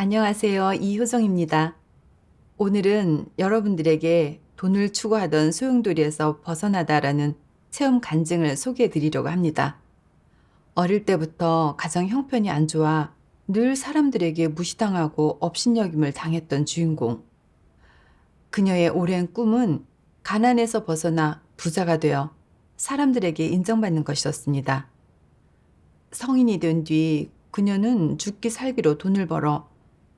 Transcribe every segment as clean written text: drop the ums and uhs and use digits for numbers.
안녕하세요. 이효정입니다. 오늘은 여러분들에게 돈을 추구하던 소용돌이에서 벗어나다라는 체험 간증을 소개해 드리려고 합니다. 어릴 때부터 가정 형편이 안 좋아 늘 사람들에게 무시당하고 업신여김을 당했던 주인공. 그녀의 오랜 꿈은 가난에서 벗어나 부자가 되어 사람들에게 인정받는 것이었습니다. 성인이 된 뒤 그녀는 죽기 살기로 돈을 벌어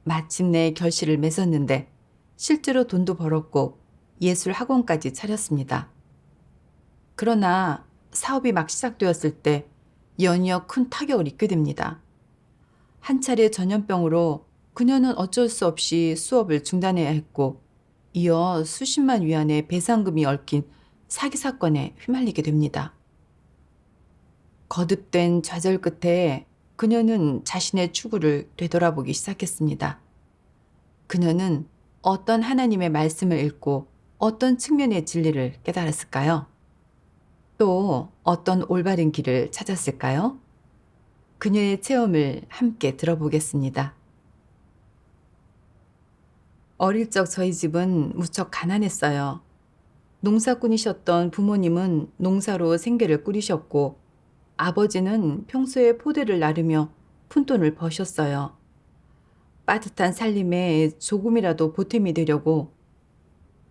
마침내 결실을 맺었는데 실제로 돈도 벌었고 예술 학원까지 차렸습니다. 그러나 사업이 막 시작되었을 때 연이어 큰 타격을 입게 됩니다. 한 차례 전염병으로 그녀는 어쩔 수 없이 수업을 중단해야 했고 이어 수십만 위안의 배상금이 얽힌 사기 사건에 휘말리게 됩니다. 거듭된 좌절 끝에 그녀는 자신의 추구를 되돌아보기 시작했습니다. 그녀는 어떤 하나님의 말씀을 읽고 어떤 측면의 진리를 깨달았을까요? 또 어떤 올바른 길을 찾았을까요? 그녀의 체험을 함께 들어보겠습니다. 어릴 적 저희 집은 무척 가난했어요. 농사꾼이셨던 부모님은 농사로 생계를 꾸리셨고 아버지는 평소에 포대를 나르며 푼돈을 버셨어요. 빠듯한 살림에 조금이라도 보탬이 되려고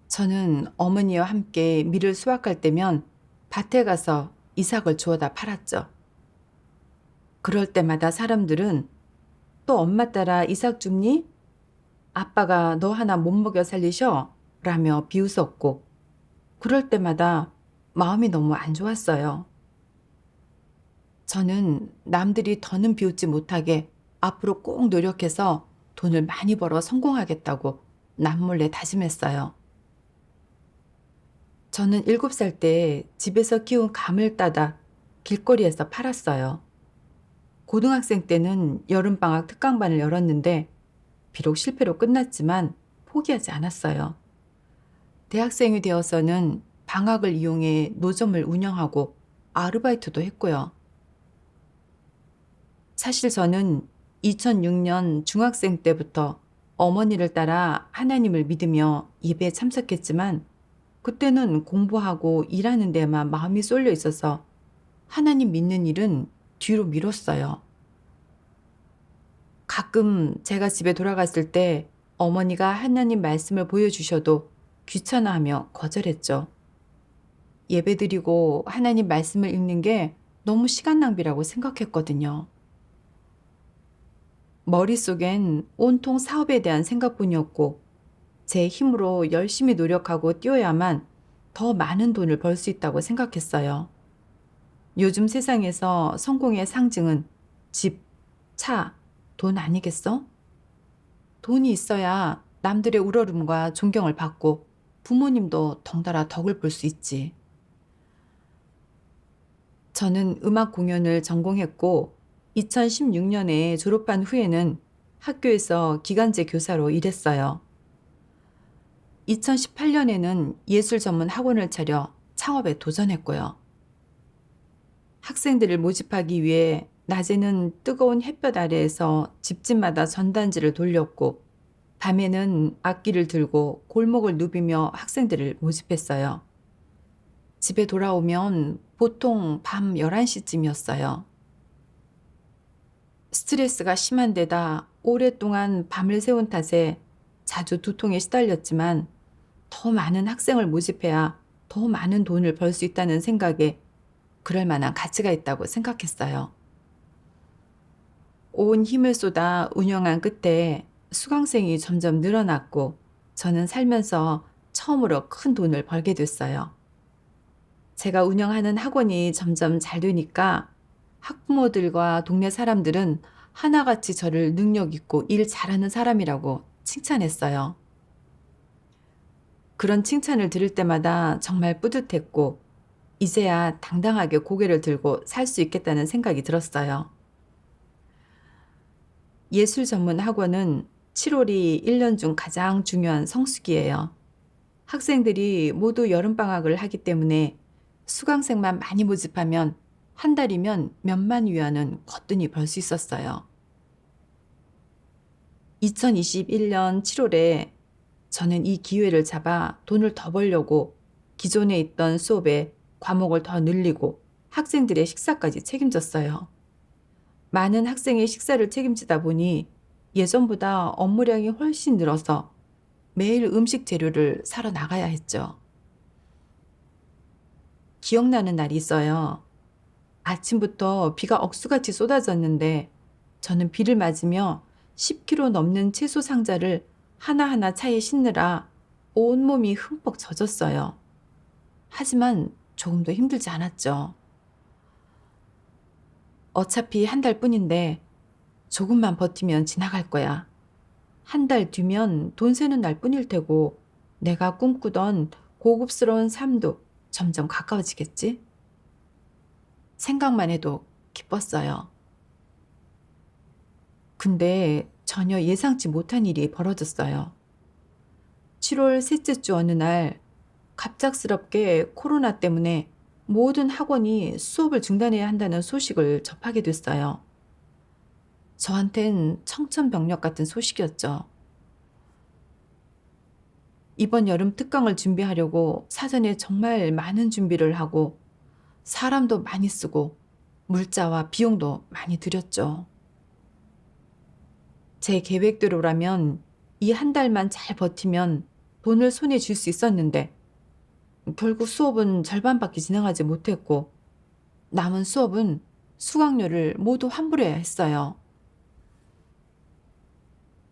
저는 어머니와 함께 밀을 수확할 때면 밭에 가서 이삭을 주워다 팔았죠. 그럴 때마다 사람들은 또 엄마 따라 이삭 줍니? 아빠가 너 하나 못 먹여 살리셔? 라며 비웃었고 그럴 때마다 마음이 너무 안 좋았어요. 저는 남들이 더는 비웃지 못하게 앞으로 꼭 노력해서 돈을 많이 벌어 성공하겠다고 남몰래 다짐했어요. 저는 7살 때 집에서 키운 감을 따다 길거리에서 팔았어요. 고등학생 때는 여름방학 특강반을 열었는데 비록 실패로 끝났지만 포기하지 않았어요. 대학생이 되어서는 방학을 이용해 노점을 운영하고 아르바이트도 했고요. 사실 저는 2006년 중학생 때부터 어머니를 따라 하나님을 믿으며 예배에 참석했지만 그때는 공부하고 일하는 데만 마음이 쏠려 있어서 하나님 믿는 일은 뒤로 미뤘어요. 가끔 제가 집에 돌아갔을 때 어머니가 하나님 말씀을 보여주셔도 귀찮아하며 거절했죠. 예배드리고 하나님 말씀을 읽는 게 너무 시간 낭비라고 생각했거든요. 머릿속엔 온통 사업에 대한 생각뿐이었고 제 힘으로 열심히 노력하고 뛰어야만 더 많은 돈을 벌 수 있다고 생각했어요. 요즘 세상에서 성공의 상징은 집, 차, 돈 아니겠어? 돈이 있어야 남들의 우러름과 존경을 받고 부모님도 덩달아 덕을 볼 수 있지. 저는 음악 공연을 전공했고 2016년에 졸업한 후에는 학교에서 기간제 교사로 일했어요. 2018년에는 예술 전문 학원을 차려 창업에 도전했고요. 학생들을 모집하기 위해 낮에는 뜨거운 햇볕 아래에서 집집마다 전단지를 돌렸고 밤에는 악기를 들고 골목을 누비며 학생들을 모집했어요. 집에 돌아오면 보통 밤 11시쯤이었어요. 스트레스가 심한 데다 오랫동안 밤을 새운 탓에 자주 두통에 시달렸지만 더 많은 학생을 모집해야 더 많은 돈을 벌 수 있다는 생각에 그럴 만한 가치가 있다고 생각했어요. 온 힘을 쏟아 운영한 끝에 수강생이 점점 늘어났고 저는 살면서 처음으로 큰 돈을 벌게 됐어요. 제가 운영하는 학원이 점점 잘 되니까 학부모들과 동네 사람들은 하나같이 저를 능력 있고 일 잘하는 사람이라고 칭찬했어요. 그런 칭찬을 들을 때마다 정말 뿌듯했고 이제야 당당하게 고개를 들고 살 수 있겠다는 생각이 들었어요. 예술 전문 학원은 7월이 1년 중 가장 중요한 성수기예요. 학생들이 모두 여름방학을 하기 때문에 수강생만 많이 모집하면 한 달이면 몇만 위안은 거뜬히 벌 수 있었어요. 2021년 7월에 저는 이 기회를 잡아 돈을 더 벌려고 기존에 있던 수업에 과목을 더 늘리고 학생들의 식사까지 책임졌어요. 많은 학생의 식사를 책임지다 보니 예전보다 업무량이 훨씬 늘어서 매일 음식 재료를 사러 나가야 했죠. 기억나는 날이 있어요. 아침부터 비가 억수같이 쏟아졌는데 저는 비를 맞으며 10kg 넘는 채소 상자를 하나하나 차에 싣느라 온몸이 흠뻑 젖었어요. 하지만 조금도 힘들지 않았죠. 어차피 한 달뿐인데 조금만 버티면 지나갈 거야. 한 달 뒤면 돈 새는 날 뿐일 테고 내가 꿈꾸던 고급스러운 삶도 점점 가까워지겠지? 생각만 해도 기뻤어요. 근데 전혀 예상치 못한 일이 벌어졌어요. 7월 셋째 주 어느 날 갑작스럽게 코로나 때문에 모든 학원이 수업을 중단해야 한다는 소식을 접하게 됐어요. 저한텐 청천벽력 같은 소식이었죠. 이번 여름 특강을 준비하려고 사전에 정말 많은 준비를 하고 사람도 많이 쓰고 물자와 비용도 많이 들였죠. 제 계획대로라면 이 한 달만 잘 버티면 돈을 손에 쥘 수 있었는데 결국 수업은 절반밖에 진행하지 못했고 남은 수업은 수강료를 모두 환불해야 했어요.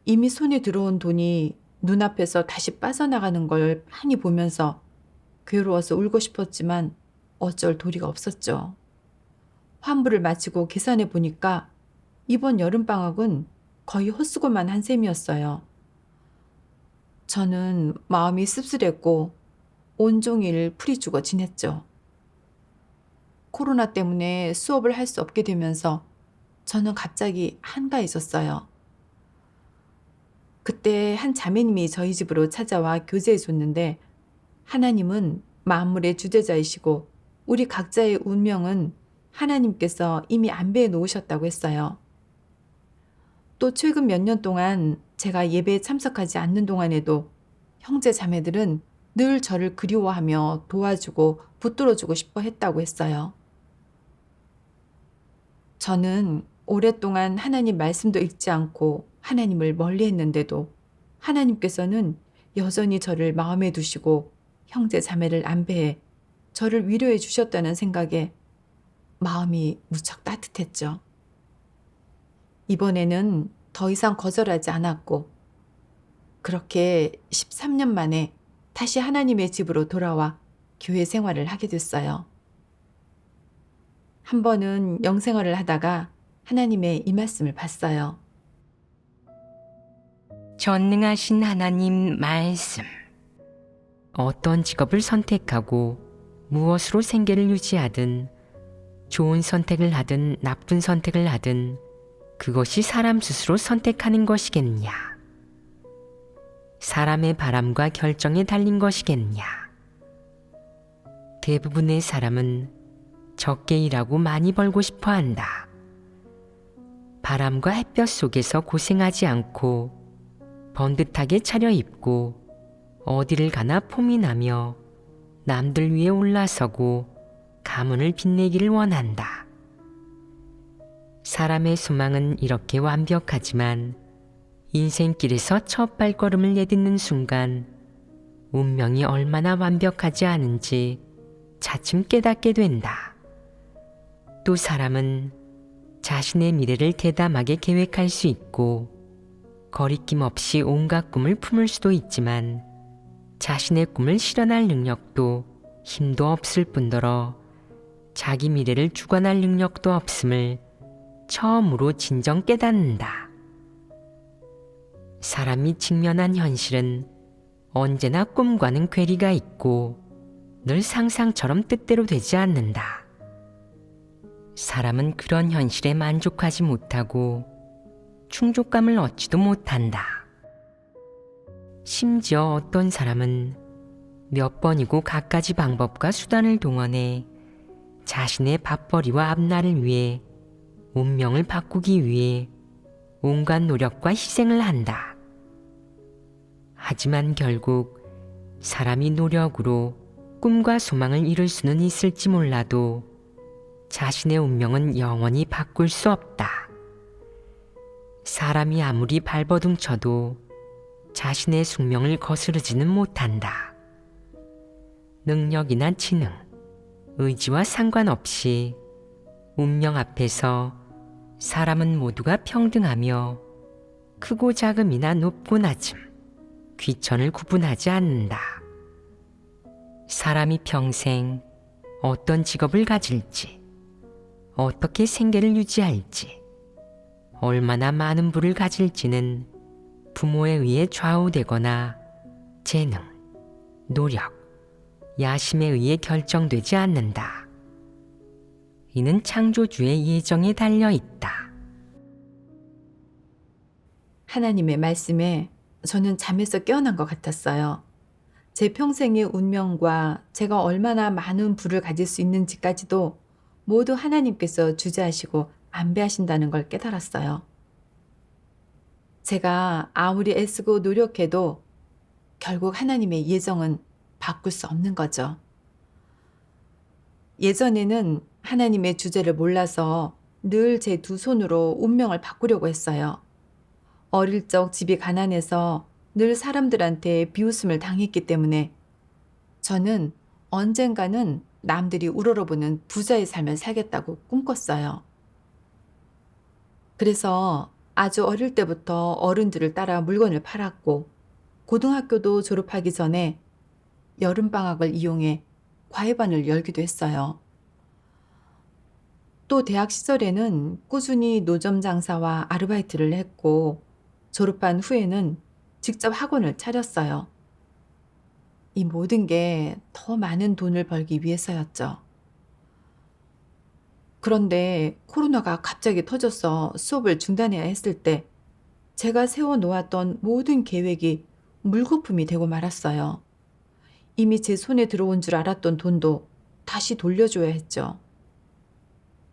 이미 손에 들어온 돈이 눈앞에서 다시 빠져나가는 걸 빤히 보면서 괴로워서 울고 싶었지만 어쩔 도리가 없었죠. 환불을 마치고 계산해 보니까 이번 여름방학은 거의 헛수고만 한 셈이었어요. 저는 마음이 씁쓸했고 온종일 풀이 죽어 지냈죠. 코로나 때문에 수업을 할 수 없게 되면서 저는 갑자기 한가해졌어요. 그때 한 자매님이 저희 집으로 찾아와 교제해 줬는데 하나님은 만물의 주재자이시고 우리 각자의 운명은 하나님께서 이미 안배해 놓으셨다고 했어요. 또 최근 몇 년 동안 제가 예배에 참석하지 않는 동안에도 형제 자매들은 늘 저를 그리워하며 도와주고 붙들어주고 싶어 했다고 했어요. 저는 오랫동안 하나님 말씀도 읽지 않고 하나님을 멀리 했는데도 하나님께서는 여전히 저를 마음에 두시고 형제 자매를 안배해 저를 위로해 주셨다는 생각에 마음이 무척 따뜻했죠. 이번에는 더 이상 거절하지 않았고 그렇게 13년 만에 다시 하나님의 집으로 돌아와 교회 생활을 하게 됐어요. 한 번은 영생활을 하다가 하나님의 이 말씀을 봤어요. 전능하신 하나님 말씀. 어떤 직업을 선택하고 무엇으로 생계를 유지하든 좋은 선택을 하든 나쁜 선택을 하든 그것이 사람 스스로 선택하는 것이겠냐? 사람의 바람과 결정에 달린 것이겠냐? 대부분의 사람은 적게 일하고 많이 벌고 싶어 한다. 바람과 햇볕 속에서 고생하지 않고 번듯하게 차려입고 어디를 가나 폼이 나며 남들 위에 올라서고 가문을 빛내기를 원한다. 사람의 소망은 이렇게 완벽하지만 인생길에서 첫 발걸음을 내딛는 순간 운명이 얼마나 완벽하지 않은지 차츰 깨닫게 된다. 또 사람은 자신의 미래를 대담하게 계획할 수 있고 거리낌 없이 온갖 꿈을 품을 수도 있지만 자신의 꿈을 실현할 능력도 힘도 없을 뿐더러 자기 미래를 주관할 능력도 없음을 처음으로 진정 깨닫는다. 사람이 직면한 현실은 언제나 꿈과는 괴리가 있고 늘 상상처럼 뜻대로 되지 않는다. 사람은 그런 현실에 만족하지 못하고 충족감을 얻지도 못한다. 심지어 어떤 사람은 몇 번이고 갖가지 방법과 수단을 동원해 자신의 밥벌이와 앞날을 위해 운명을 바꾸기 위해 온갖 노력과 희생을 한다. 하지만 결국 사람이 노력으로 꿈과 소망을 이룰 수는 있을지 몰라도 자신의 운명은 영원히 바꿀 수 없다. 사람이 아무리 발버둥 쳐도 자신의 숙명을 거스르지는 못한다. 능력이나 지능, 의지와 상관없이 운명 앞에서 사람은 모두가 평등하며 크고 작음이나 높고 낮음, 귀천을 구분하지 않는다. 사람이 평생 어떤 직업을 가질지, 어떻게 생계를 유지할지, 얼마나 많은 부를 가질지는 부모에 의해 좌우되거나 재능, 노력, 야심에 의해 결정되지 않는다. 이는 창조주의 예정에 달려 있다. 하나님의 말씀에 저는 잠에서 깨어난 것 같았어요. 제 평생의 운명과 제가 얼마나 많은 부를 가질 수 있는지까지도 모두 하나님께서 주재하시고 안배하신다는 걸 깨달았어요. 제가 아무리 애쓰고 노력해도 결국 하나님의 예정은 바꿀 수 없는 거죠. 예전에는 하나님의 주제를 몰라서 늘 제 두 손으로 운명을 바꾸려고 했어요. 어릴 적 집이 가난해서 늘 사람들한테 비웃음을 당했기 때문에 저는 언젠가는 남들이 우러러보는 부자의 삶을 살겠다고 꿈꿨어요. 그래서 아주 어릴 때부터 어른들을 따라 물건을 팔았고 고등학교도 졸업하기 전에 여름방학을 이용해 과외반을 열기도 했어요. 또 대학 시절에는 꾸준히 노점 장사와 아르바이트를 했고 졸업한 후에는 직접 학원을 차렸어요. 이 모든 게 더 많은 돈을 벌기 위해서였죠. 그런데 코로나가 갑자기 터져서 수업을 중단해야 했을 때 제가 세워놓았던 모든 계획이 물거품이 되고 말았어요. 이미 제 손에 들어온 줄 알았던 돈도 다시 돌려줘야 했죠.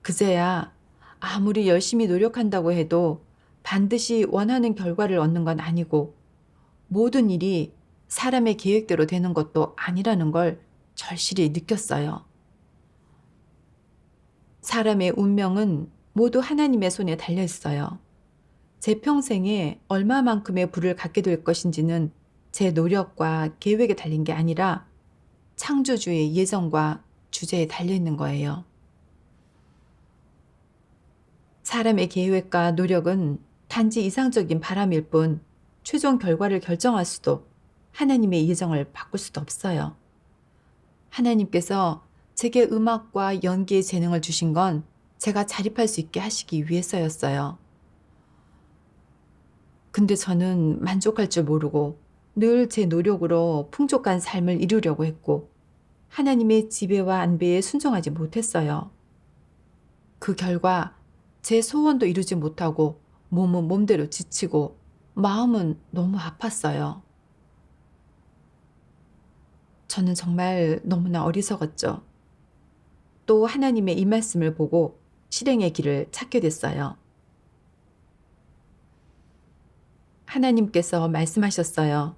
그제야 아무리 열심히 노력한다고 해도 반드시 원하는 결과를 얻는 건 아니고 모든 일이 사람의 계획대로 되는 것도 아니라는 걸 절실히 느꼈어요. 사람의 운명은 모두 하나님의 손에 달려 있어요. 제 평생에 얼마만큼의 부를 갖게 될 것인지는 제 노력과 계획에 달린 게 아니라 창조주의 예정과 주제에 달려 있는 거예요. 사람의 계획과 노력은 단지 이상적인 바람일 뿐 최종 결과를 결정할 수도 하나님의 예정을 바꿀 수도 없어요. 하나님께서 제게 음악과 연기의 재능을 주신 건 제가 자립할 수 있게 하시기 위해서였어요. 근데 저는 만족할 줄 모르고 늘 제 노력으로 풍족한 삶을 이루려고 했고 하나님의 지배와 안배에 순종하지 못했어요. 그 결과 제 소원도 이루지 못하고 몸은 몸대로 지치고 마음은 너무 아팠어요. 저는 정말 너무나 어리석었죠. 또 하나님의 이 말씀을 보고 실행의 길을 찾게 됐어요. 하나님께서 말씀하셨어요.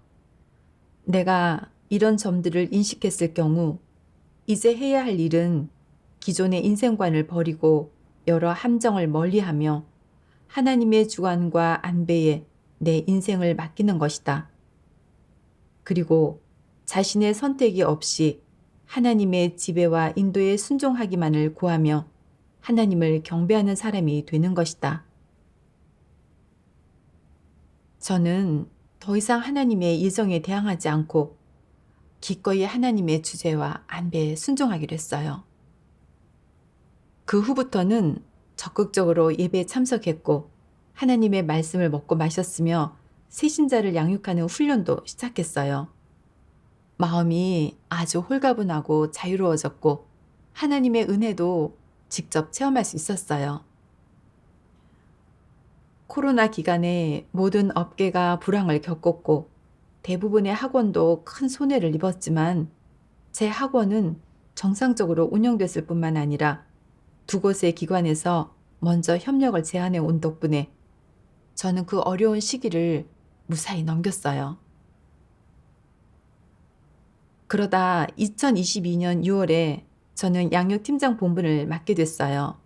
내가 이런 점들을 인식했을 경우 이제 해야 할 일은 기존의 인생관을 버리고 여러 함정을 멀리하며 하나님의 주관과 안배에 내 인생을 맡기는 것이다. 그리고 자신의 선택이 없이 하나님의 지배와 인도에 순종하기만을 구하며 하나님을 경배하는 사람이 되는 것이다. 저는 더 이상 하나님의 예정에 대항하지 않고 기꺼이 하나님의 주제와 안배에 순종하기로 했어요. 그 후부터는 적극적으로 예배에 참석했고 하나님의 말씀을 먹고 마셨으며 새신자를 양육하는 훈련도 시작했어요. 마음이 아주 홀가분하고 자유로워졌고 하나님의 은혜도 직접 체험할 수 있었어요. 코로나 기간에 모든 업계가 불황을 겪었고 대부분의 학원도 큰 손해를 입었지만 제 학원은 정상적으로 운영됐을 뿐만 아니라 두 곳의 기관에서 먼저 협력을 제안해 온 덕분에 저는 그 어려운 시기를 무사히 넘겼어요. 그러다 2022년 6월에 저는 양육팀장 본분을 맡게 됐어요.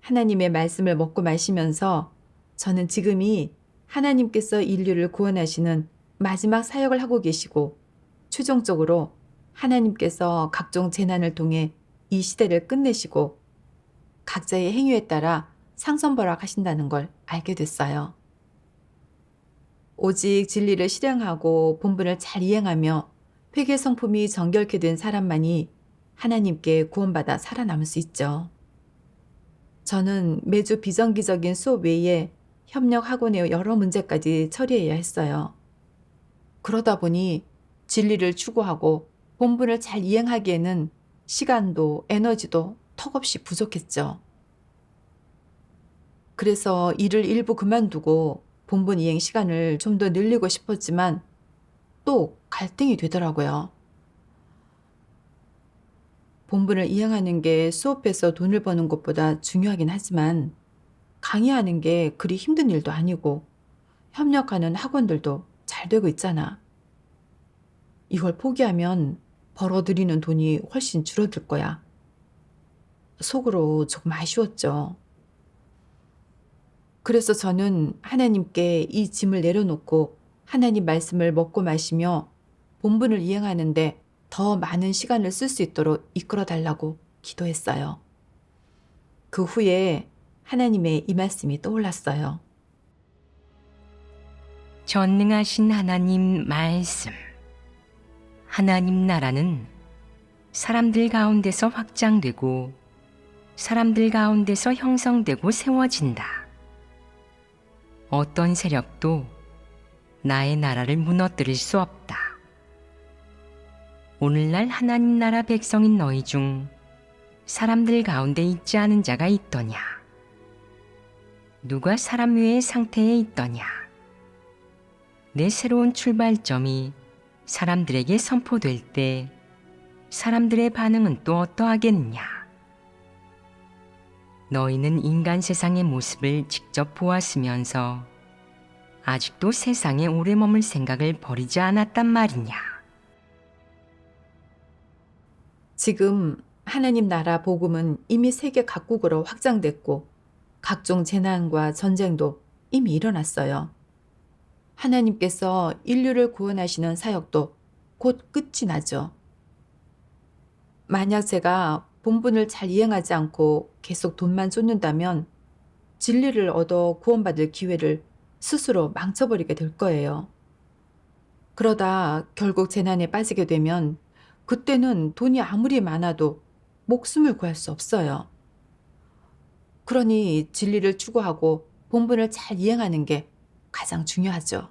하나님의 말씀을 먹고 마시면서 저는 지금이 하나님께서 인류를 구원하시는 마지막 사역을 하고 계시고 최종적으로 하나님께서 각종 재난을 통해 이 시대를 끝내시고 각자의 행위에 따라 상선벌락하신다는 걸 알게 됐어요. 오직 진리를 실행하고 본분을 잘 이행하며 회개 성품이 정결케 된 사람만이 하나님께 구원받아 살아남을 수 있죠. 저는 매주 비정기적인 수업 외에 협력 학원의 여러 문제까지 처리해야 했어요. 그러다 보니 진리를 추구하고 본분을 잘 이행하기에는 시간도 에너지도 턱없이 부족했죠. 그래서 일을 일부 그만두고 본분 이행 시간을 좀 더 늘리고 싶었지만 또 갈등이 되더라고요. 본분을 이행하는 게 수업에서 돈을 버는 것보다 중요하긴 하지만 강의하는 게 그리 힘든 일도 아니고 협력하는 학원들도 잘 되고 있잖아. 이걸 포기하면 벌어들이는 돈이 훨씬 줄어들 거야. 속으로 조금 아쉬웠죠. 그래서 저는 하나님께 이 짐을 내려놓고 하나님 말씀을 먹고 마시며 본분을 이행하는데 더 많은 시간을 쓸 수 있도록 이끌어 달라고 기도했어요. 그 후에 하나님의 이 말씀이 떠올랐어요. 전능하신 하나님 말씀. 하나님 나라는 사람들 가운데서 확장되고 사람들 가운데서 형성되고 세워진다. 어떤 세력도 나의 나라를 무너뜨릴 수 없다. 오늘날 하나님 나라 백성인 너희 중 사람들 가운데 있지 않은 자가 있더냐? 누가 사람 외의 상태에 있더냐? 내 새로운 출발점이 사람들에게 선포될 때 사람들의 반응은 또 어떠하겠느냐? 너희는 인간 세상의 모습을 직접 보았으면서 아직도 세상에 오래 머물 생각을 버리지 않았단 말이냐? 지금 하나님 나라 복음은 이미 세계 각국으로 확장됐고 각종 재난과 전쟁도 이미 일어났어요. 하나님께서 인류를 구원하시는 사역도 곧 끝이 나죠. 만약 제가 본분을 잘 이행하지 않고 계속 돈만 쏟는다면 진리를 얻어 구원받을 기회를 스스로 망쳐버리게 될 거예요. 그러다 결국 재난에 빠지게 되면 그때는 돈이 아무리 많아도 목숨을 구할 수 없어요. 그러니 진리를 추구하고 본분을 잘 이행하는 게 가장 중요하죠.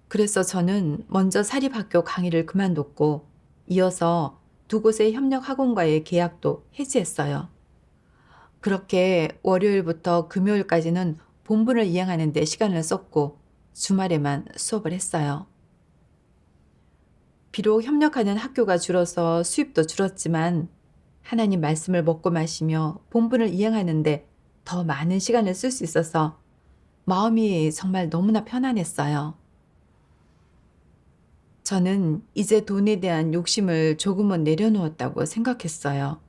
그래서 저는 먼저 사립학교 강의를 그만뒀고 이어서 두 곳의 협력학원과의 계약도 해지했어요. 그렇게 월요일부터 금요일까지는 본분을 이행하는 데 시간을 썼고 주말에만 수업을 했어요. 비록 협력하는 학교가 줄어서 수입도 줄었지만 하나님 말씀을 먹고 마시며 본분을 이행하는데 더 많은 시간을 쓸 수 있어서 마음이 정말 너무나 편안했어요. 저는 이제 돈에 대한 욕심을 조금은 내려놓았다고 생각했어요.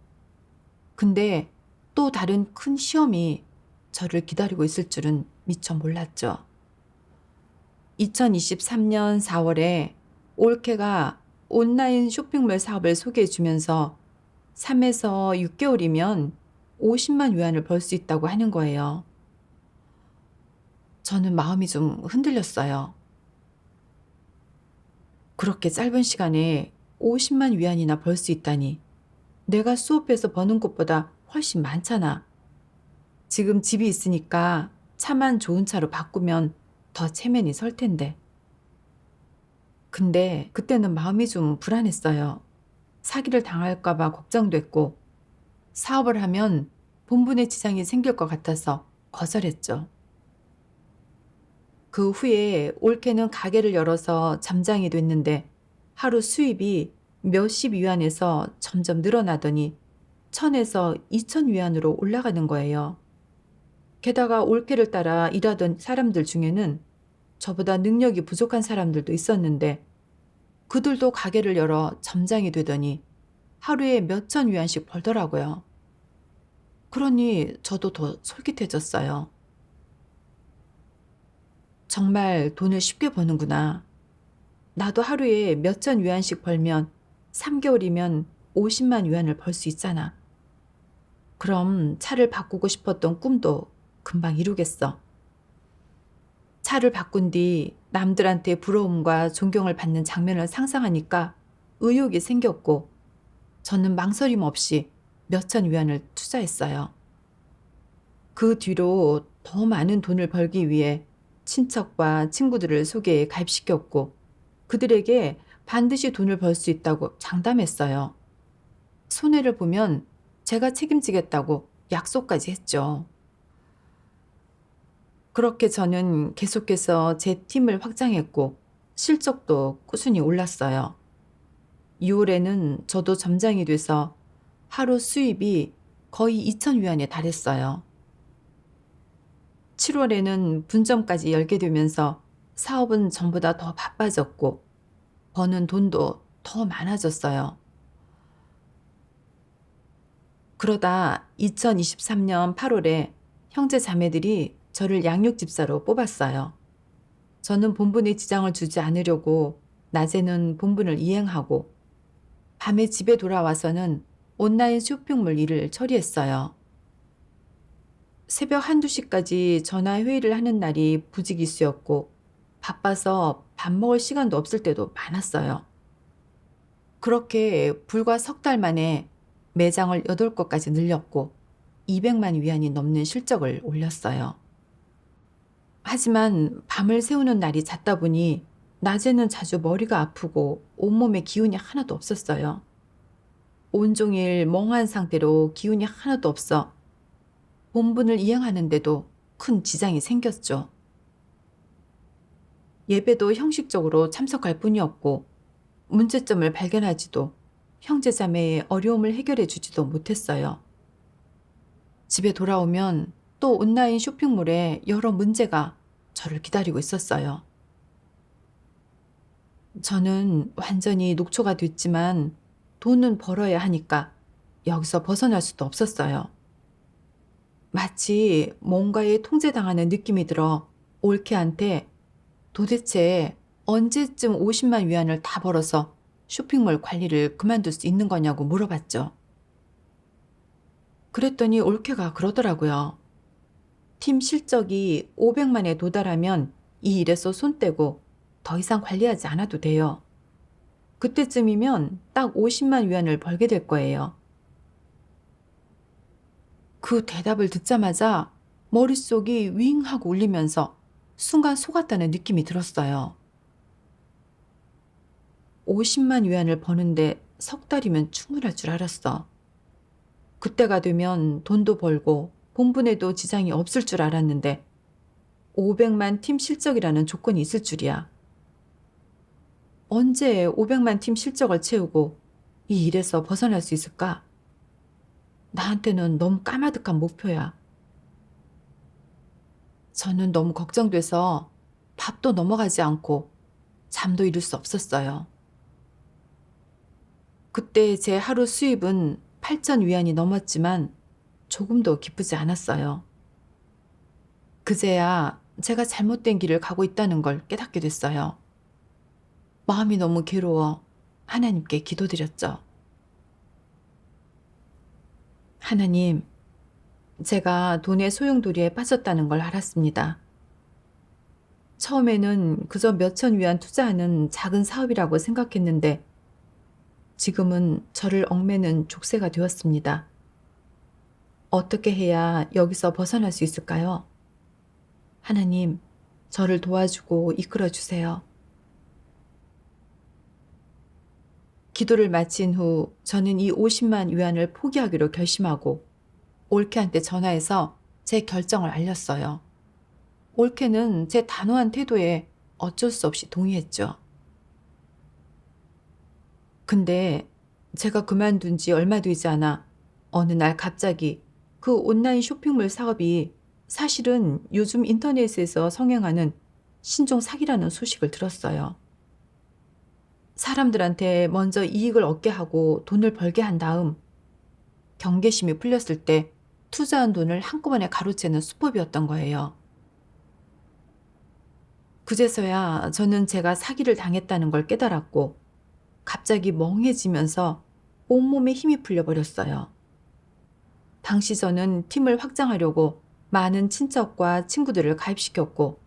근데 또 다른 큰 시험이 저를 기다리고 있을 줄은 미처 몰랐죠. 2023년 4월에 올케가 온라인 쇼핑몰 사업을 소개해 주면서 3에서 6개월이면 50만 위안을 벌 수 있다고 하는 거예요. 저는 마음이 좀 흔들렸어요. 그렇게 짧은 시간에 50만 위안이나 벌 수 있다니 내가 수업해서 버는 것보다 훨씬 많잖아. 지금 집이 있으니까 차만 좋은 차로 바꾸면 더 체면이 설 텐데. 근데 그때는 마음이 좀 불안했어요. 사기를 당할까 봐 걱정됐고 사업을 하면 본분에 지장이 생길 것 같아서 거절했죠. 그 후에 올케는 가게를 열어서 점장이 됐는데 하루 수입이 몇십 위안에서 점점 늘어나더니 1000에서 2000 위안으로 올라가는 거예요. 게다가 올케를 따라 일하던 사람들 중에는 저보다 능력이 부족한 사람들도 있었는데 그들도 가게를 열어 점장이 되더니 하루에 몇천 위안씩 벌더라고요. 그러니 저도 더 솔깃해졌어요. 정말 돈을 쉽게 버는구나. 나도 하루에 몇천 위안씩 벌면 3개월이면 50만 위안을 벌 수 있잖아. 그럼 차를 바꾸고 싶었던 꿈도 금방 이루겠어. 차를 바꾼 뒤 남들한테 부러움과 존경을 받는 장면을 상상하니까 의욕이 생겼고 저는 망설임 없이 몇천 위안을 투자했어요. 그 뒤로 더 많은 돈을 벌기 위해 친척과 친구들을 소개해 가입시켰고 그들에게 반드시 돈을 벌 수 있다고 장담했어요. 손해를 보면 제가 책임지겠다고 약속까지 했죠. 그렇게 저는 계속해서 제 팀을 확장했고 실적도 꾸준히 올랐어요. 6월에는 저도 점장이 돼서 하루 수입이 거의 2천 위안에 달했어요. 7월에는 분점까지 열게 되면서 사업은 전보다 더 바빠졌고 버는 돈도 더 많아졌어요. 그러다 2023년 8월에 형제 자매들이 저를 양육집사로 뽑았어요. 저는 본분에 지장을 주지 않으려고 낮에는 본분을 이행하고 밤에 집에 돌아와서는 온라인 쇼핑몰 일을 처리했어요. 새벽 1~2시까지 전화 회의를 하는 날이 부지기수였고 바빠서 밥 먹을 시간도 없을 때도 많았어요. 그렇게 불과 석 달 만에 매장을 8곳까지 늘렸고 200만 위안이 넘는 실적을 올렸어요. 하지만 밤을 새우는 날이 잦다 보니 낮에는 자주 머리가 아프고 온몸에 기운이 하나도 없었어요. 온종일 멍한 상태로 기운이 하나도 없어 본분을 이행하는데도 큰 지장이 생겼죠. 예배도 형식적으로 참석할 뿐이었고 문제점을 발견하지도 형제자매의 어려움을 해결해 주지도 못했어요. 집에 돌아오면 또 온라인 쇼핑몰에 여러 문제가 저를 기다리고 있었어요. 저는 완전히 녹초가 됐지만 돈은 벌어야 하니까 여기서 벗어날 수도 없었어요. 마치 뭔가에 통제당하는 느낌이 들어 올케한테 도대체 언제쯤 50만 위안을 다 벌어서 쇼핑몰 관리를 그만둘 수 있는 거냐고 물어봤죠. 그랬더니 올케가 그러더라고요. 팀 실적이 500만에 도달하면 이 일에서 손 떼고 더 이상 관리하지 않아도 돼요. 그때쯤이면 딱 50만 위안을 벌게 될 거예요. 그 대답을 듣자마자 머릿속이 윙 하고 울리면서 순간 속았다는 느낌이 들었어요. 50만 위안을 버는데 석 달이면 충분할 줄 알았어. 그때가 되면 돈도 벌고 본분에도 지장이 없을 줄 알았는데 500만 팀 실적이라는 조건이 있을 줄이야. 언제 500만 팀 실적을 채우고 이 일에서 벗어날 수 있을까? 나한테는 너무 까마득한 목표야. 저는 너무 걱정돼서 밥도 넘어가지 않고 잠도 이룰 수 없었어요. 그때 제 하루 수입은 8천 위안이 넘었지만 조금도 기쁘지 않았어요. 그제야 제가 잘못된 길을 가고 있다는 걸 깨닫게 됐어요. 마음이 너무 괴로워 하나님께 기도드렸죠. 하나님, 제가 돈의 소용돌이에 빠졌다는 걸 알았습니다. 처음에는 그저 몇천 위안 투자하는 작은 사업이라고 생각했는데 지금은 저를 얽매는 족쇄가 되었습니다. 어떻게 해야 여기서 벗어날 수 있을까요? 하나님, 저를 도와주고 이끌어 주세요. 기도를 마친 후 저는 이 50만 위안을 포기하기로 결심하고 올케한테 전화해서 제 결정을 알렸어요. 올케는 제 단호한 태도에 어쩔 수 없이 동의했죠. 근데 제가 그만둔 지 얼마 되지 않아 어느 날 갑자기 그 온라인 쇼핑몰 사업이 사실은 요즘 인터넷에서 성행하는 신종 사기라는 소식을 들었어요. 사람들한테 먼저 이익을 얻게 하고 돈을 벌게 한 다음 경계심이 풀렸을 때 투자한 돈을 한꺼번에 가로채는 수법이었던 거예요. 그제서야 저는 제가 사기를 당했다는 걸 깨달았고 갑자기 멍해지면서 온몸에 힘이 풀려버렸어요. 당시 저는 팀을 확장하려고 많은 친척과 친구들을 가입시켰고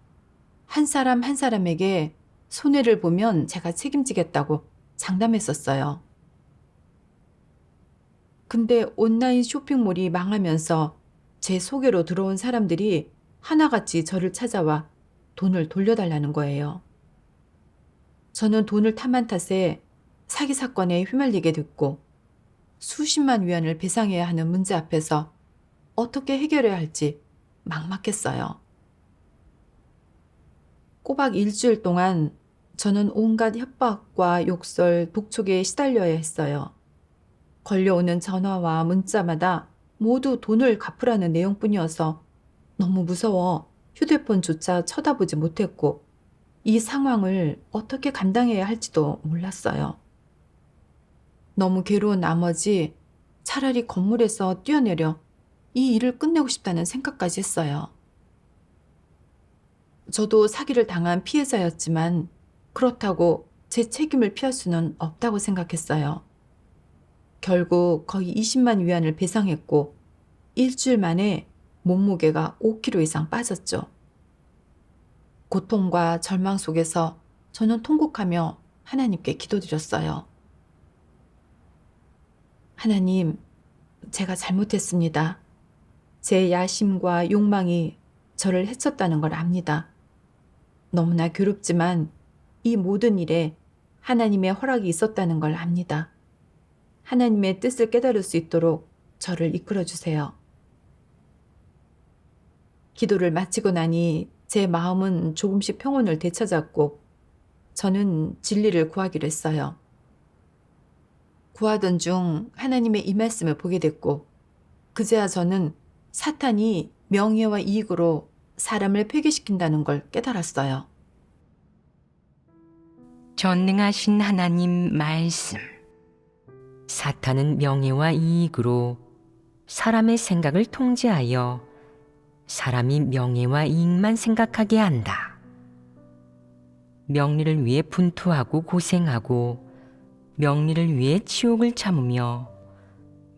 한 사람 한 사람에게 손해를 보면 제가 책임지겠다고 장담했었어요. 근데 온라인 쇼핑몰이 망하면서 제 소개로 들어온 사람들이 하나같이 저를 찾아와 돈을 돌려달라는 거예요. 저는 돈을 탐한 탓에 사기 사건에 휘말리게 됐고 수십만 위안을 배상해야 하는 문제 앞에서 어떻게 해결해야 할지 막막했어요. 꼬박 일주일 동안 저는 온갖 협박과 욕설, 독촉에 시달려야 했어요. 걸려오는 전화와 문자마다 모두 돈을 갚으라는 내용뿐이어서 너무 무서워 휴대폰조차 쳐다보지 못했고 이 상황을 어떻게 감당해야 할지도 몰랐어요. 너무 괴로운 나머지 차라리 건물에서 뛰어내려 이 일을 끝내고 싶다는 생각까지 했어요. 저도 사기를 당한 피해자였지만 그렇다고 제 책임을 피할 수는 없다고 생각했어요. 결국 거의 20만 위안을 배상했고 일주일 만에 몸무게가 5kg 이상 빠졌죠. 고통과 절망 속에서 저는 통곡하며 하나님께 기도드렸어요. 하나님, 제가 잘못했습니다. 제 야심과 욕망이 저를 해쳤다는 걸 압니다. 너무나 괴롭지만 이 모든 일에 하나님의 허락이 있었다는 걸 압니다. 하나님의 뜻을 깨달을 수 있도록 저를 이끌어 주세요. 기도를 마치고 나니 제 마음은 조금씩 평온을 되찾았고 저는 진리를 구하기로 했어요. 구하던 중 하나님의 이 말씀을 보게 됐고 그제야 저는 사탄이 명예와 이익으로 사람을 폐기시킨다는 걸 깨달았어요. 전능하신 하나님 말씀. 사탄은 명예와 이익으로 사람의 생각을 통제하여 사람이 명예와 이익만 생각하게 한다. 명리를 위해 분투하고 고생하고 명리를 위해 치욕을 참으며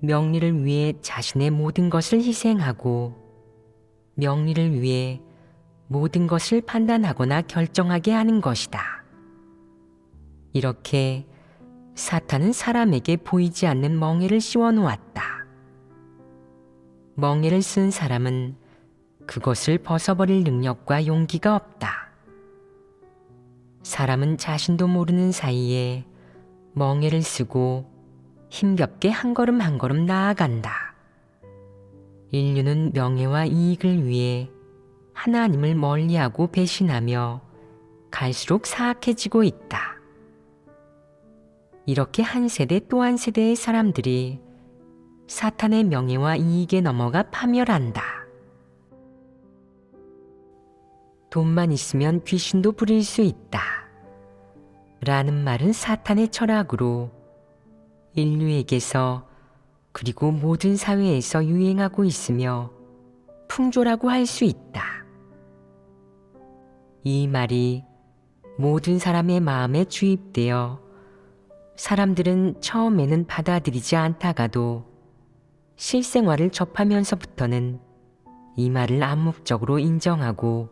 명리를 위해 자신의 모든 것을 희생하고 명리를 위해 모든 것을 판단하거나 결정하게 하는 것이다. 이렇게 사탄은 사람에게 보이지 않는 멍에를 씌워 놓았다. 멍에를 쓴 사람은 그것을 벗어버릴 능력과 용기가 없다. 사람은 자신도 모르는 사이에 멍에를 쓰고 힘겹게 한 걸음 한 걸음 나아간다. 인류는 명예와 이익을 위해 하나님을 멀리하고 배신하며 갈수록 사악해지고 있다. 이렇게 한 세대 또 한 세대의 사람들이 사탄의 명예와 이익에 넘어가 파멸한다. 돈만 있으면 귀신도 부릴 수 있다. 라는 말은 사탄의 철학으로 인류에게서 그리고 모든 사회에서 유행하고 있으며 풍조라고 할 수 있다. 이 말이 모든 사람의 마음에 주입되어 사람들은 처음에는 받아들이지 않다가도 실생활을 접하면서부터는 이 말을 암묵적으로 인정하고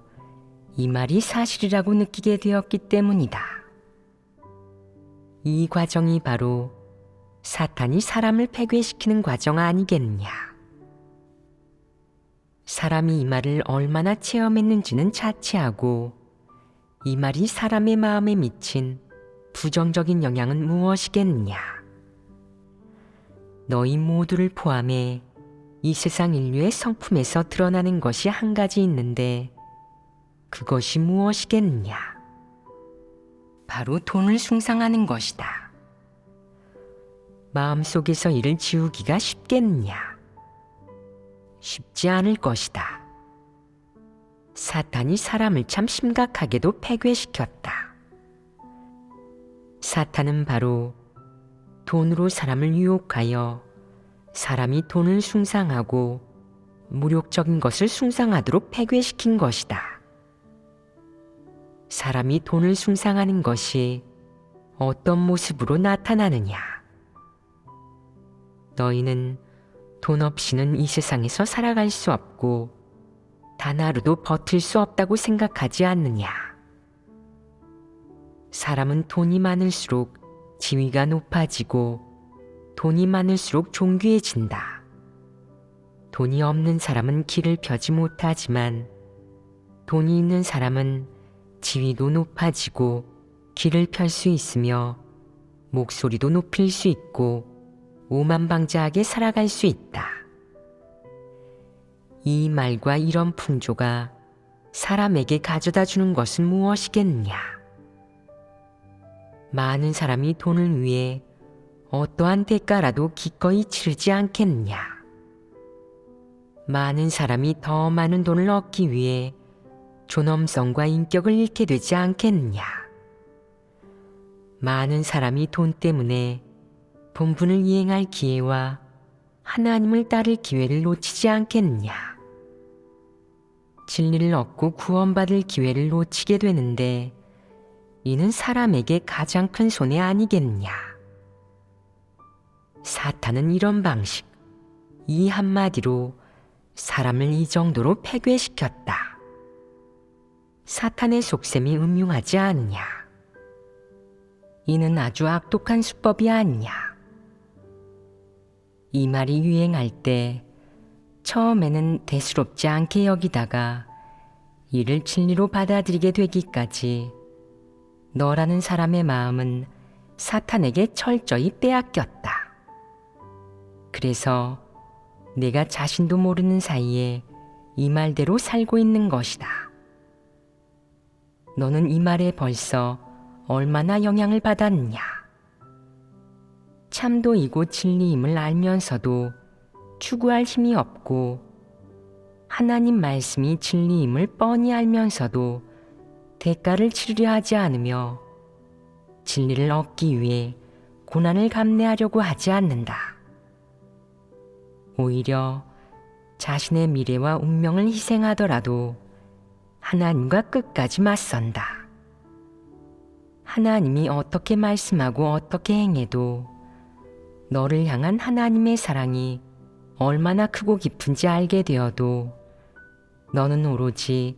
이 말이 사실이라고 느끼게 되었기 때문이다. 이 과정이 바로 사탄이 사람을 폐괴시키는 과정 아니겠느냐. 사람이 이 말을 얼마나 체험했는지는 차치하고 이 말이 사람의 마음에 미친 부정적인 영향은 무엇이겠느냐. 너희 모두를 포함해 이 세상 인류의 성품에서 드러나는 것이 한 가지 있는데 그것이 무엇이겠느냐. 바로 돈을 숭상하는 것이다. 마음속에서 이를 지우기가 쉽겠느냐. 쉽지 않을 것이다. 사탄이 사람을 참 심각하게도 패괴시켰다. 사탄은 바로 돈으로 사람을 유혹하여 사람이 돈을 숭상하고 무력적인 것을 숭상하도록 패괴시킨 것이다. 사람이 돈을 숭상하는 것이 어떤 모습으로 나타나느냐? 너희는 돈 없이는 이 세상에서 살아갈 수 없고 단 하루도 버틸 수 없다고 생각하지 않느냐? 사람은 돈이 많을수록 지위가 높아지고 돈이 많을수록 존귀해진다. 돈이 없는 사람은 길을 펴지 못하지만 돈이 있는 사람은 지위도 높아지고 길을 펼 수 있으며 목소리도 높일 수 있고 오만방자하게 살아갈 수 있다. 이 말과 이런 풍조가 사람에게 가져다 주는 것은 무엇이겠느냐? 많은 사람이 돈을 위해 어떠한 대가라도 기꺼이 치르지 않겠느냐? 많은 사람이 더 많은 돈을 얻기 위해 존엄성과 인격을 잃게 되지 않겠느냐? 많은 사람이 돈 때문에 본분을 이행할 기회와 하나님을 따를 기회를 놓치지 않겠느냐? 진리를 얻고 구원받을 기회를 놓치게 되는데 이는 사람에게 가장 큰 손해 아니겠느냐? 사탄은 이런 방식, 이 한마디로 사람을 이 정도로 패괴시켰다. 사탄의 속셈이 음흉하지 않느냐? 이는 아주 악독한 수법이 아니냐? 이 말이 유행할 때 처음에는 대수롭지 않게 여기다가 이를 진리로 받아들이게 되기까지 너라는 사람의 마음은 사탄에게 철저히 빼앗겼다. 그래서 내가 자신도 모르는 사이에 이 말대로 살고 있는 것이다. 너는 이 말에 벌써 얼마나 영향을 받았느냐? 참도이고 진리임을 알면서도 추구할 힘이 없고 하나님 말씀이 진리임을 뻔히 알면서도 대가를 치르려 하지 않으며 진리를 얻기 위해 고난을 감내하려고 하지 않는다. 오히려 자신의 미래와 운명을 희생하더라도 하나님과 끝까지 맞선다. 하나님이 어떻게 말씀하고 어떻게 행해도 너를 향한 하나님의 사랑이 얼마나 크고 깊은지 알게 되어도 너는 오로지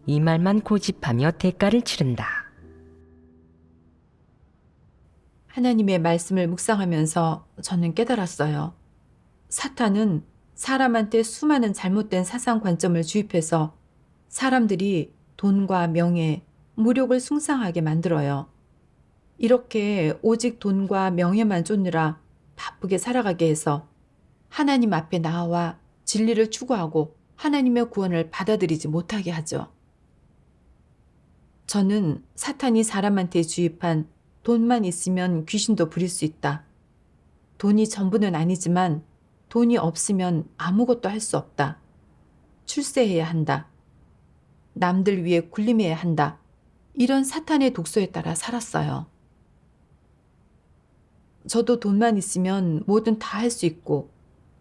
이 말만 고집하며 대가를 치른다. 하나님의 말씀을 묵상하면서 저는 깨달았어요. 사탄은 사람한테 수많은 잘못된 사상 관점을 주입해서 사람들이 돈과 명예, 무력을 숭상하게 만들어요. 이렇게 오직 돈과 명예만 쫓느라 바쁘게 살아가게 해서 하나님 앞에 나와 진리를 추구하고 하나님의 구원을 받아들이지 못하게 하죠. 저는 사탄이 사람한테 주입한 돈만 있으면 귀신도 부릴 수 있다. 돈이 전부는 아니지만 돈이 없으면 아무것도 할 수 없다. 출세해야 한다. 남들 위해 군림해야 한다. 이런 사탄의 독소에 따라 살았어요. 저도 돈만 있으면 뭐든 다 할 수 있고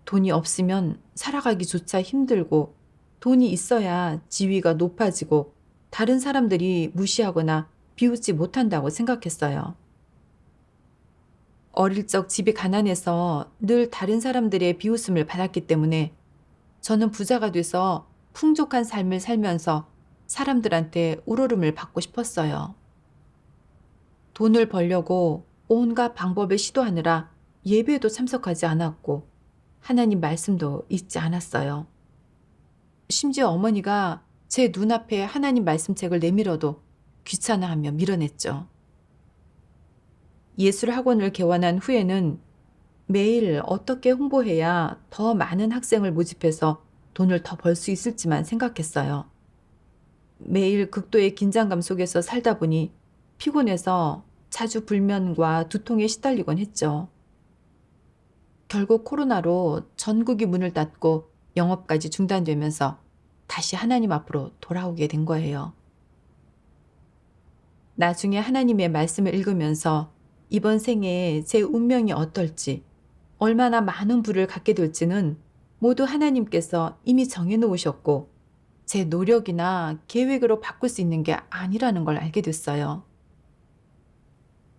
돈이 없으면 살아가기조차 힘들고 돈이 있어야 지위가 높아지고 다른 사람들이 무시하거나 비웃지 못한다고 생각했어요. 어릴 적 집이 가난해서 늘 다른 사람들의 비웃음을 받았기 때문에 저는 부자가 돼서 풍족한 삶을 살면서 사람들한테 우러름을 받고 싶었어요. 돈을 벌려고 온갖 방법을 시도하느라 예배에도 참석하지 않았고 하나님 말씀도 읽지 않았어요. 심지어 어머니가 제 눈앞에 하나님 말씀책을 내밀어도 귀찮아하며 밀어냈죠. 예술 학원을 개원한 후에는 매일 어떻게 홍보해야 더 많은 학생을 모집해서 돈을 더 벌 수 있을지만 생각했어요. 매일 극도의 긴장감 속에서 살다 보니 피곤해서 자주 불면과 두통에 시달리곤 했죠. 결국 코로나로 전국이 문을 닫고 영업까지 중단되면서 다시 하나님 앞으로 돌아오게 된 거예요. 나중에 하나님의 말씀을 읽으면서 이번 생에 제 운명이 어떨지, 얼마나 많은 부를 갖게 될지는 모두 하나님께서 이미 정해놓으셨고 제 노력이나 계획으로 바꿀 수 있는 게 아니라는 걸 알게 됐어요.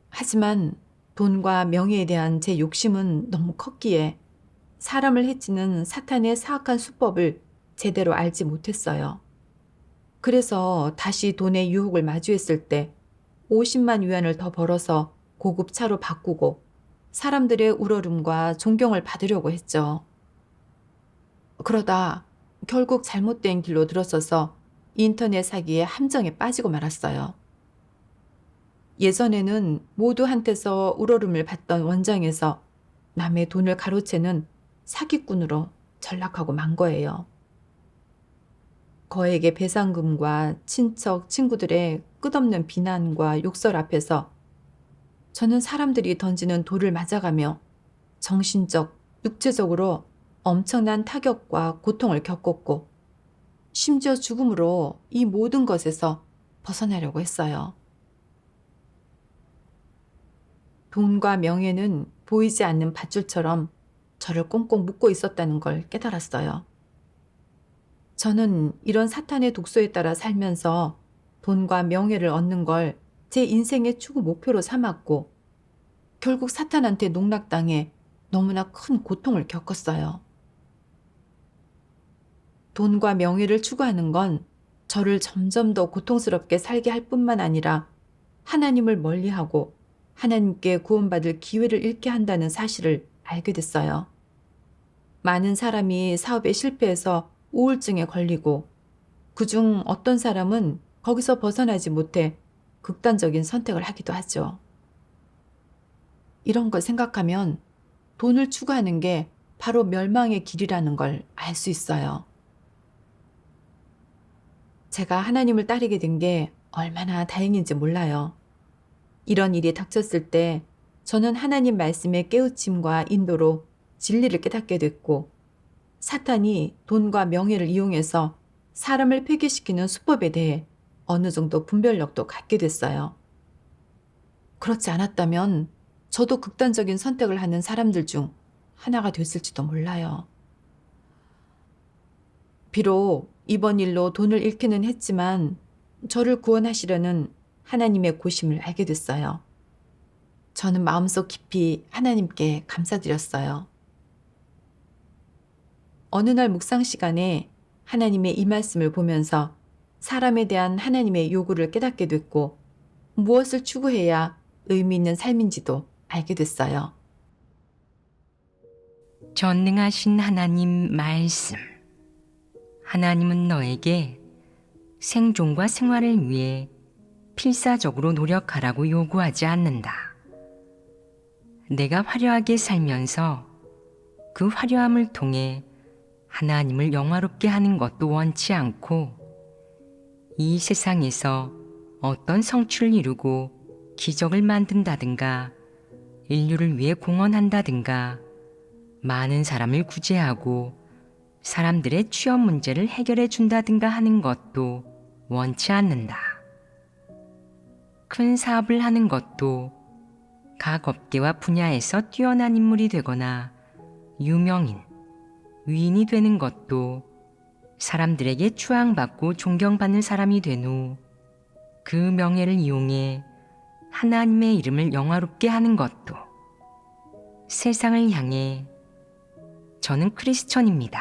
하지만 돈과 명예에 대한 제 욕심은 너무 컸기에 사람을 해치는 사탄의 사악한 수법을 제대로 알지 못했어요. 그래서 다시 돈의 유혹을 마주했을 때 50만 위안을 더 벌어서 고급 차로 바꾸고 사람들의 우러름과 존경을 받으려고 했죠. 그러다 결국 잘못된 길로 들어서서 인터넷 사기의 함정에 빠지고 말았어요. 예전에는 모두한테서 우러름을 받던 원장에서 남의 돈을 가로채는 사기꾼으로 전락하고 만 거예요. 거액의 배상금과 친척, 친구들의 끝없는 비난과 욕설 앞에서 저는 사람들이 던지는 돌을 맞아가며 정신적, 육체적으로 엄청난 타격과 고통을 겪었고 심지어 죽음으로 이 모든 것에서 벗어나려고 했어요. 돈과 명예는 보이지 않는 밧줄처럼 저를 꽁꽁 묶고 있었다는 걸 깨달았어요. 저는 이런 사탄의 독소에 따라 살면서 돈과 명예를 얻는 걸 제 인생의 추구 목표로 삼았고 결국 사탄한테 농락당해 너무나 큰 고통을 겪었어요. 돈과 명예를 추구하는 건 저를 점점 더 고통스럽게 살게 할 뿐만 아니라 하나님을 멀리하고 하나님께 구원받을 기회를 잃게 한다는 사실을 알게 됐어요. 많은 사람이 사업에 실패해서 우울증에 걸리고 그중 어떤 사람은 거기서 벗어나지 못해 극단적인 선택을 하기도 하죠. 이런 걸 생각하면 돈을 추구하는 게 바로 멸망의 길이라는 걸 알 수 있어요. 제가 하나님을 따르게 된 게 얼마나 다행인지 몰라요. 이런 일이 닥쳤을 때 저는 하나님 말씀의 깨우침과 인도로 진리를 깨닫게 됐고 사탄이 돈과 명예를 이용해서 사람을 폐기시키는 수법에 대해 어느 정도 분별력도 갖게 됐어요. 그렇지 않았다면 저도 극단적인 선택을 하는 사람들 중 하나가 됐을지도 몰라요. 비록 이번 일로 돈을 잃기는 했지만 저를 구원하시려는 하나님의 고심을 알게 됐어요. 저는 마음속 깊이 하나님께 감사드렸어요. 어느 날 묵상 시간에 하나님의 이 말씀을 보면서 사람에 대한 하나님의 요구를 깨닫게 됐고 무엇을 추구해야 의미 있는 삶인지도 알게 됐어요. 전능하신 하나님 말씀. 하나님은 너에게 생존과 생활을 위해 필사적으로 노력하라고 요구하지 않는다. 내가 화려하게 살면서 그 화려함을 통해 하나님을 영화롭게 하는 것도 원치 않고 이 세상에서 어떤 성취를 이루고 기적을 만든다든가 인류를 위해 공헌한다든가 많은 사람을 구제하고 사람들의 취업 문제를 해결해 준다든가 하는 것도 원치 않는다. 큰 사업을 하는 것도 각 업계와 분야에서 뛰어난 인물이 되거나 유명인, 위인이 되는 것도 사람들에게 추앙받고 존경받는 사람이 된 후 그 명예를 이용해 하나님의 이름을 영화롭게 하는 것도 세상을 향해 저는 크리스천입니다.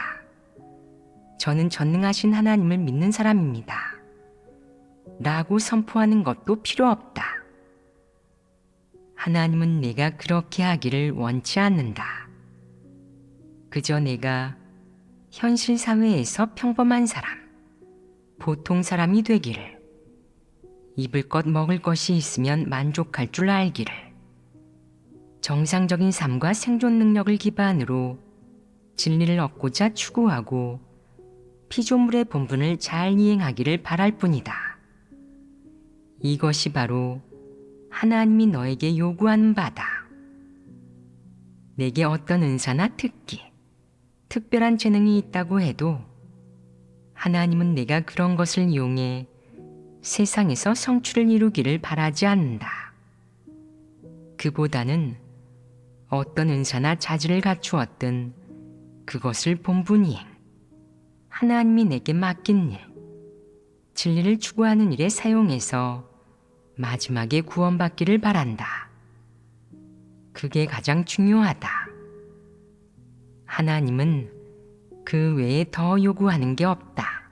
저는 전능하신 하나님을 믿는 사람입니다. 라고 선포하는 것도 필요 없다. 하나님은 내가 그렇게 하기를 원치 않는다. 그저 내가 현실 사회에서 평범한 사람, 보통 사람이 되기를, 입을 것 먹을 것이 있으면 만족할 줄 알기를, 정상적인 삶과 생존 능력을 기반으로 진리를 얻고자 추구하고 피조물의 본분을 잘 이행하기를 바랄 뿐이다. 이것이 바로 하나님이 너에게 요구하는 바다. 내게 어떤 은사나 특기, 특별한 재능이 있다고 해도 하나님은 내가 그런 것을 이용해 세상에서 성취를 이루기를 바라지 않는다. 그보다는 어떤 은사나 자질을 갖추었든 그것을 본분이행, 하나님이 내게 맡긴 일, 진리를 추구하는 일에 사용해서 마지막에 구원받기를 바란다. 그게 가장 중요하다. 하나님은 그 외에 더 요구하는 게 없다.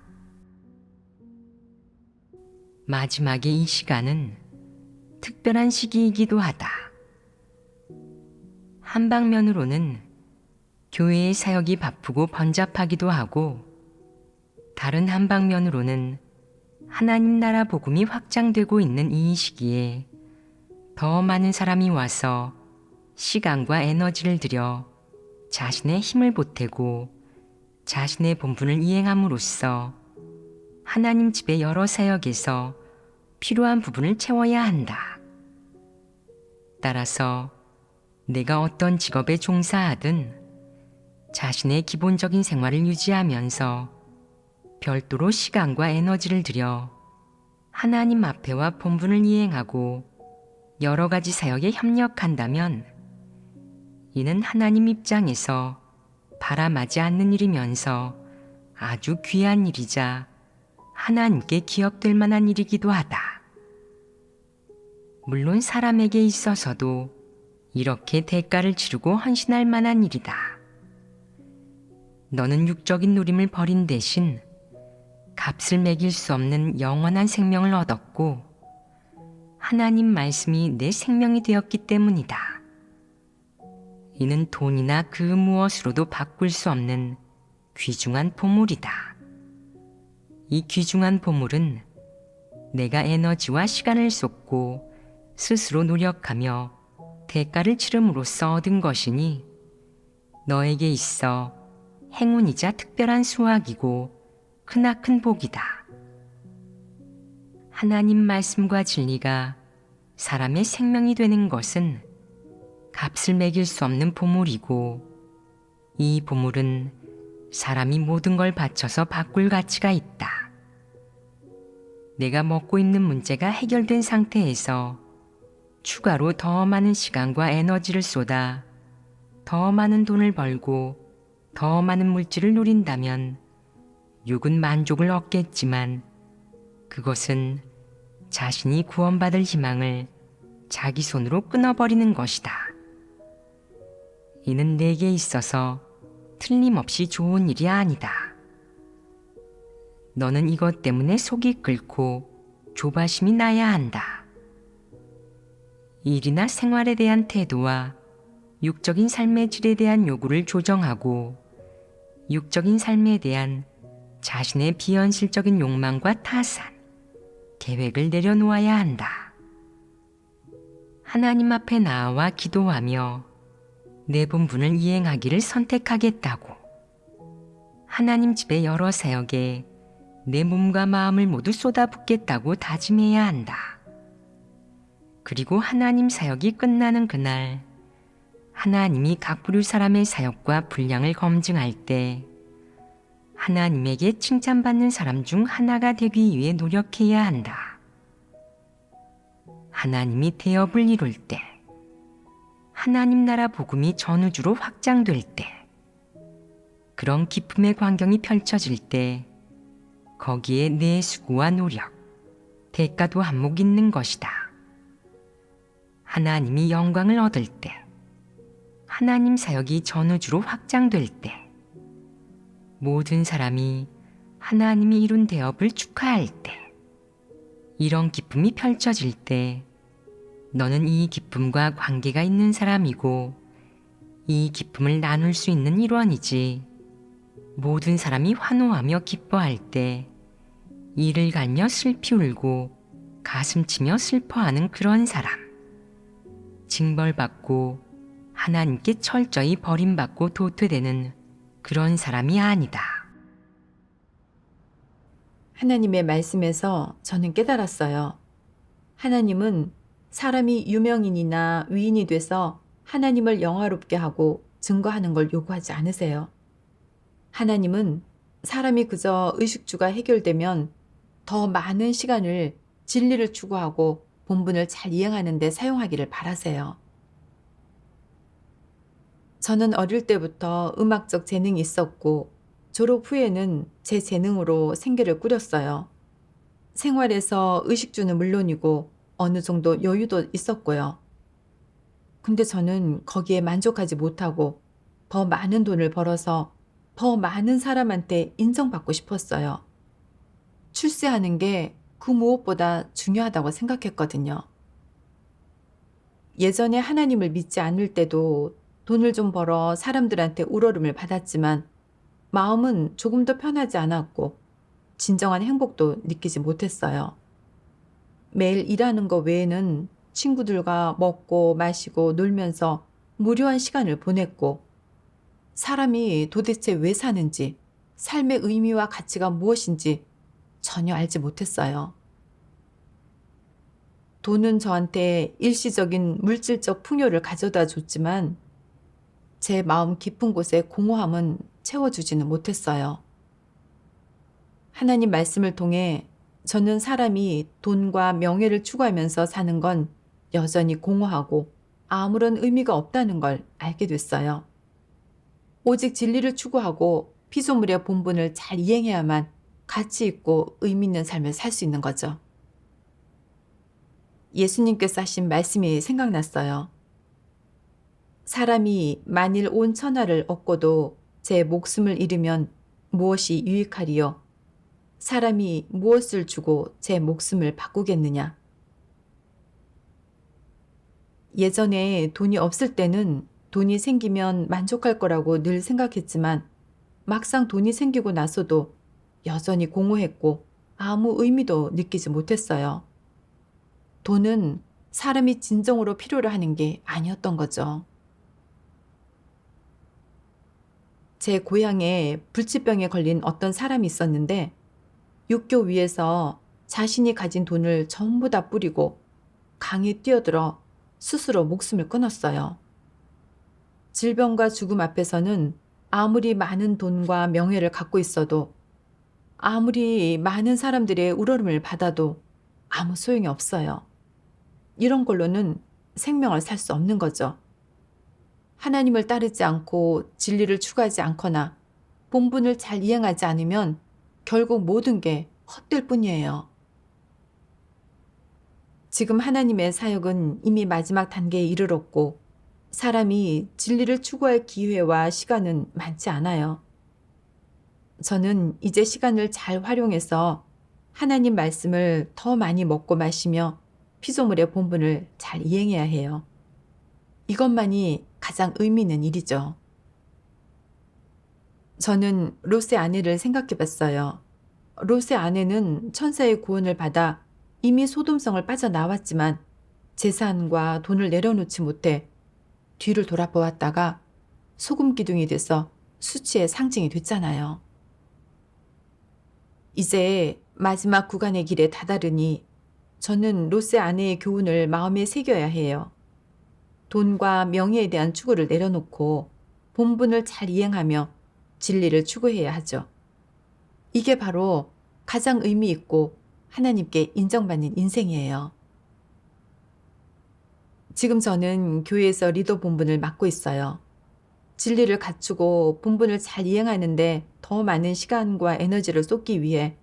마지막에 이 시간은 특별한 시기이기도 하다. 한 방면으로는 교회의 사역이 바쁘고 번잡하기도 하고, 다른 한 방면으로는 하나님 나라 복음이 확장되고 있는 이 시기에 더 많은 사람이 와서 시간과 에너지를 들여 자신의 힘을 보태고 자신의 본분을 이행함으로써 하나님 집의 여러 사역에서 필요한 부분을 채워야 한다. 따라서 내가 어떤 직업에 종사하든 자신의 기본적인 생활을 유지하면서 별도로 시간과 에너지를 들여 하나님 앞에와 본분을 이행하고 여러 가지 사역에 협력한다면 이는 하나님 입장에서 바람하지 않는 일이면서 아주 귀한 일이자 하나님께 기억될 만한 일이기도 하다. 물론 사람에게 있어서도 이렇게 대가를 치르고 헌신할 만한 일이다. 너는 육적인 누림을 버린 대신 값을 매길 수 없는 영원한 생명을 얻었고 하나님 말씀이 내 생명이 되었기 때문이다. 이는 돈이나 그 무엇으로도 바꿀 수 없는 귀중한 보물이다. 이 귀중한 보물은 내가 에너지와 시간을 쏟고 스스로 노력하며 대가를 치름으로써 얻은 것이니 너에게 있어 행운이자 특별한 수확이고 크나큰 복이다. 하나님 말씀과 진리가 사람의 생명이 되는 것은 값을 매길 수 없는 보물이고 이 보물은 사람이 모든 걸 바쳐서 바꿀 가치가 있다. 내가 먹고 있는 문제가 해결된 상태에서 추가로 더 많은 시간과 에너지를 쏟아 더 많은 돈을 벌고 더 많은 물질을 누린다면 육은 만족을 얻겠지만 그것은 자신이 구원받을 희망을 자기 손으로 끊어버리는 것이다. 이는 내게 있어서 틀림없이 좋은 일이 아니다. 너는 이것 때문에 속이 끓고 조바심이 나야 한다. 일이나 생활에 대한 태도와 육적인 삶의 질에 대한 요구를 조정하고 육적인 삶에 대한 자신의 비현실적인 욕망과 타산, 계획을 내려놓아야 한다. 하나님 앞에 나아와 기도하며 내 본분을 이행하기를 선택하겠다고 하나님 집의 여러 사역에 내 몸과 마음을 모두 쏟아붓겠다고 다짐해야 한다. 그리고 하나님 사역이 끝나는 그날 하나님이 각 부류 사람의 사역과 분량을 검증할 때 하나님에게 칭찬받는 사람 중 하나가 되기 위해 노력해야 한다. 하나님이 태업을 이룰 때, 하나님 나라 복음이 전우주로 확장될 때, 그런 기쁨의 광경이 펼쳐질 때 거기에 내 수고와 노력, 대가도 한몫 있는 것이다. 하나님이 영광을 얻을 때, 하나님 사역이 전우주로 확장될 때, 모든 사람이 하나님이 이룬 대업을 축하할 때, 이런 기쁨이 펼쳐질 때 너는 이 기쁨과 관계가 있는 사람이고 이 기쁨을 나눌 수 있는 일원이지. 모든 사람이 환호하며 기뻐할 때 이를 갈며 슬피 울고 가슴치며 슬퍼하는 그런 사람, 징벌받고 하나님께 철저히 버림받고 도태되는 그런 사람이 아니다. 하나님의 말씀에서 저는 깨달았어요. 하나님은 사람이 유명인이나 위인이 돼서 하나님을 영화롭게 하고 증거하는 걸 요구하지 않으세요. 하나님은 사람이 그저 의식주가 해결되면 더 많은 시간을 진리를 추구하고 본분을 잘 이행하는 데 사용하기를 바라세요. 저는 어릴 때부터 음악적 재능이 있었고 졸업 후에는 제 재능으로 생계를 꾸렸어요. 생활에서 의식주는 물론이고 어느 정도 여유도 있었고요. 근데 저는 거기에 만족하지 못하고 더 많은 돈을 벌어서 더 많은 사람한테 인정받고 싶었어요. 출세하는 게 그 무엇보다 중요하다고 생각했거든요. 예전에 하나님을 믿지 않을 때도 돈을 좀 벌어 사람들한테 우러름을 받았지만 마음은 조금 더 편하지 않았고 진정한 행복도 느끼지 못했어요. 매일 일하는 거 외에는 친구들과 먹고 마시고 놀면서 무료한 시간을 보냈고 사람이 도대체 왜 사는지 삶의 의미와 가치가 무엇인지 전혀 알지 못했어요. 돈은 저한테 일시적인 물질적 풍요를 가져다 줬지만 제 마음 깊은 곳에 공허함은 채워주지는 못했어요. 하나님 말씀을 통해 저는 사람이 돈과 명예를 추구하면서 사는 건 여전히 공허하고 아무런 의미가 없다는 걸 알게 됐어요. 오직 진리를 추구하고 피조물의 본분을 잘 이행해야만 가치 있고 의미 있는 삶을 살 수 있는 거죠. 예수님께서 하신 말씀이 생각났어요. 사람이 만일 온 천하를 얻고도 제 목숨을 잃으면 무엇이 유익하리요? 사람이 무엇을 주고 제 목숨을 바꾸겠느냐? 예전에 돈이 없을 때는 돈이 생기면 만족할 거라고 늘 생각했지만 막상 돈이 생기고 나서도 여전히 공허했고 아무 의미도 느끼지 못했어요. 돈은 사람이 진정으로 필요로 하는 게 아니었던 거죠. 제 고향에 불치병에 걸린 어떤 사람이 있었는데 육교 위에서 자신이 가진 돈을 전부 다 뿌리고 강에 뛰어들어 스스로 목숨을 끊었어요. 질병과 죽음 앞에서는 아무리 많은 돈과 명예를 갖고 있어도 아무리 많은 사람들의 우러름을 받아도 아무 소용이 없어요. 이런 걸로는 생명을 살 수 없는 거죠. 하나님을 따르지 않고 진리를 추구하지 않거나 본분을 잘 이행하지 않으면 결국 모든 게 헛될 뿐이에요. 지금 하나님의 사역은 이미 마지막 단계에 이르렀고 사람이 진리를 추구할 기회와 시간은 많지 않아요. 저는 이제 시간을 잘 활용해서 하나님 말씀을 더 많이 먹고 마시며 피조물의 본분을 잘 이행해야 해요. 이것만이 가장 의미 있는 일이죠. 저는 롯의 아내를 생각해 봤어요. 롯의 아내는 천사의 구원을 받아 이미 소돔성을 빠져나왔지만 재산과 돈을 내려놓지 못해 뒤를 돌아보았다가 소금 기둥이 돼서 수치의 상징이 됐잖아요. 이제 마지막 구간의 길에 다다르니 저는 롯의 아내의 교훈을 마음에 새겨야 해요. 돈과 명예에 대한 추구를 내려놓고 본분을 잘 이행하며 진리를 추구해야 하죠. 이게 바로 가장 의미 있고 하나님께 인정받는 인생이에요. 지금 저는 교회에서 리더 본분을 맡고 있어요. 진리를 갖추고 본분을 잘 이행하는데 더 많은 시간과 에너지를 쏟기 위해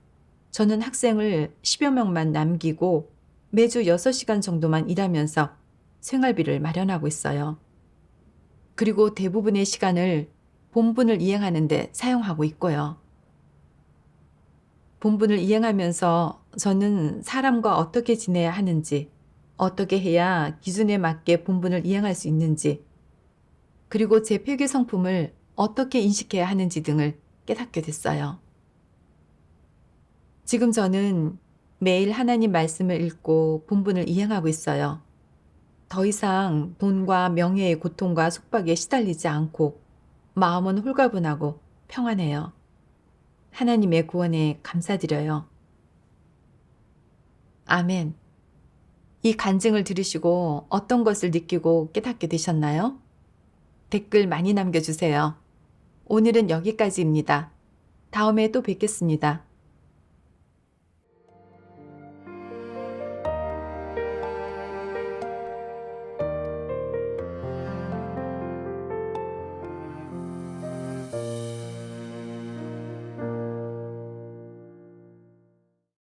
저는 학생을 10여 명만 남기고 매주 6시간 정도만 일하면서 생활비를 마련하고 있어요. 그리고 대부분의 시간을 본분을 이행하는 데 사용하고 있고요. 본분을 이행하면서 저는 사람과 어떻게 지내야 하는지, 어떻게 해야 기준에 맞게 본분을 이행할 수 있는지, 그리고 제 회계 성품을 어떻게 인식해야 하는지 등을 깨닫게 됐어요. 지금 저는 매일 하나님 말씀을 읽고 본분을 이행하고 있어요. 더 이상 돈과 명예의 고통과 속박에 시달리지 않고 마음은 홀가분하고 평안해요. 하나님의 구원에 감사드려요. 아멘. 이 간증을 들으시고 어떤 것을 느끼고 깨닫게 되셨나요? 댓글 많이 남겨주세요. 오늘은 여기까지입니다. 다음에 또 뵙겠습니다.